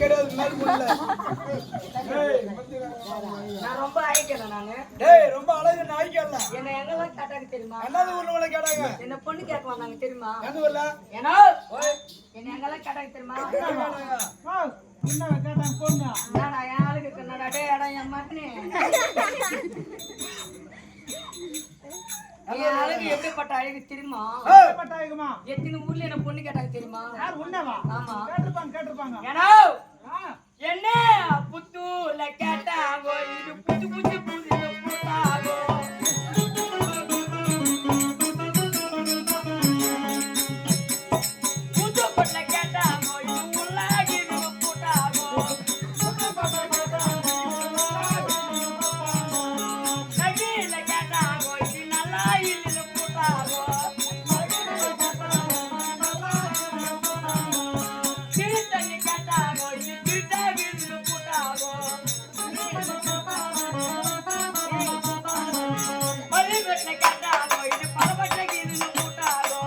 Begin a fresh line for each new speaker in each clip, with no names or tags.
கிடையாது மேல் முள்ள.
நான் ரொம்ப ஆயிக்கல நானு.
டேய் ரொம்ப அழகு நாய்க்கல்ல.
என்ன எங்கெல்லாம் கேட்டாங்க தெரியுமா?
என்னது ஊர்ல உள்ள கேட்டாங்க?
என்ன பொண்ணு கேட்க வந்தாங்க தெரியுமா?
எந்த ஊர்ல?
ஏனோ என்ன எங்கெல்லாம் கேட்டாங்க தெரியுமா?
என்ன கேட்டாங்க பொண்ணு?
என்னடா என் ஆளுக்கு கண்ணடா டேய் அடா என் மகனே. என் ஆளுக்கு எப்படிப்பட்ட அழகு தெரியுமா?
எப்படிப்பட்ட அழகுமா?
எத்தனை ஊர்ல என்ன பொண்ணு கேட்டாங்க தெரியுமா?
யார் உன்னவா?
ஆமா
கேட்டிருப்பாங்க.
ஏனோ என்ன புத்தூர்ல கேட்டாங்கோ இது புத்து புத்து புது புத்தாகோ புது பொண்ண கேட்டாங்கோ இது உள்ளாகி புத்தாகோ நகில கேட்டாங்கோ இது நல்லா இல்லு புத்தாகோ திருத்தணி கேட்டாங்கோ இது திருட்டாகி புத்தாகோ பள்ளிப்பட்ட கேட்டாங்கோ இது பலப்பட்டகி புத்தாகோ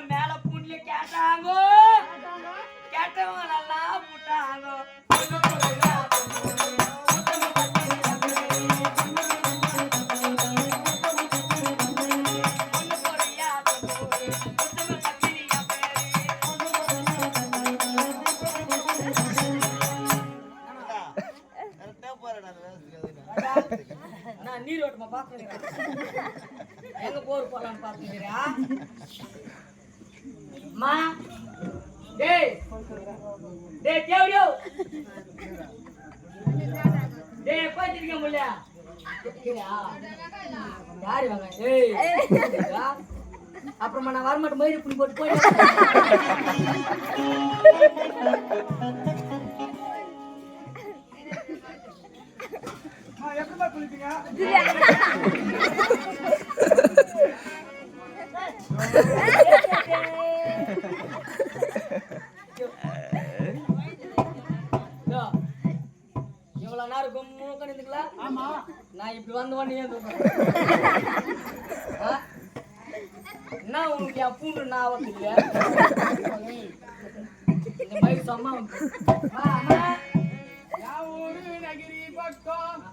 மேல புண்ணிய கேட்டாங்கோ கேட்டவங்க நல்லா புட்டாங்கோ நான் நீரோட்டமா பாத்துக்கிறேன் எங்க போர் போலான்னு பாத்துக்கிறியா மா டேய் டேய் தேவடியோ டேய் பாத்துக்க முடியல யாரு வாங்க டேய் அப்புறமா நான் வரமாட்டேன் மயிறு புடி போட்டு போய்
எப்படிமா குளிப்பீங்க?
இவ்வளவு நேரம் கும்முக்க நின்றுக்கலாம்.
ஆமா
நான் இப்படி வந்தவொடனே என்ன உனக்கு என் பூண்டு நான் வந்து இந்த மாதிரி சொன்னா
ஊரு நகிரி பக்கம்